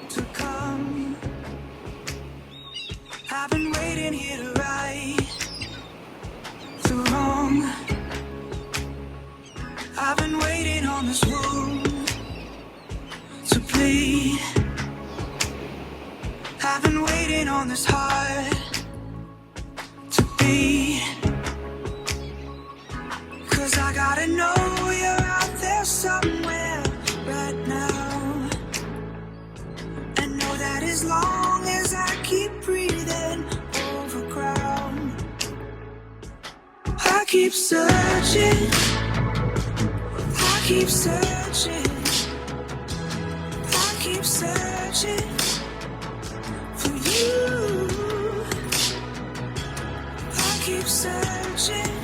to come. I've been waiting here to right the wrong. I've been waiting on this wound to bleed. I've been waiting on this heart to beat. 'Cause I gotta know you're out there somewhere right now. And know that as long as I keep breathing over ground, I keep searching, I keep searching, I keep searching for you. I keep searching,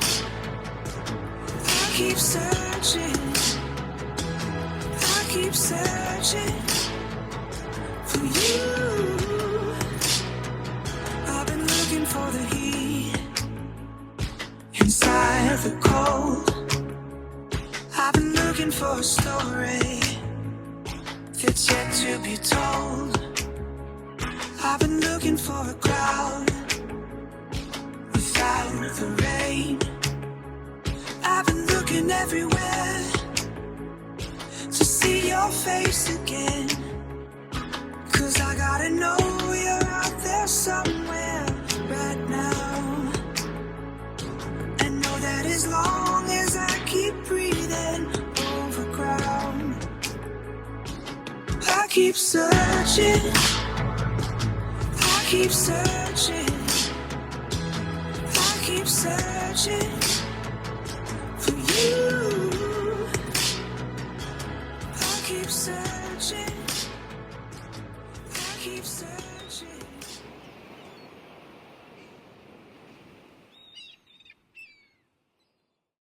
I keep searching, I keep searching for you. I've been looking for the heat inside the cold. I've been looking for a story that's yet to be told. I've been looking for a cloud without the rain. I've been looking everywhere to see your face again. 'Cause I gotta know you're out there somewhere right now. And know that as long as I keep breathing over ground, I keep searching, I keep searching, I keep searching for you. I keep searching, I keep searching.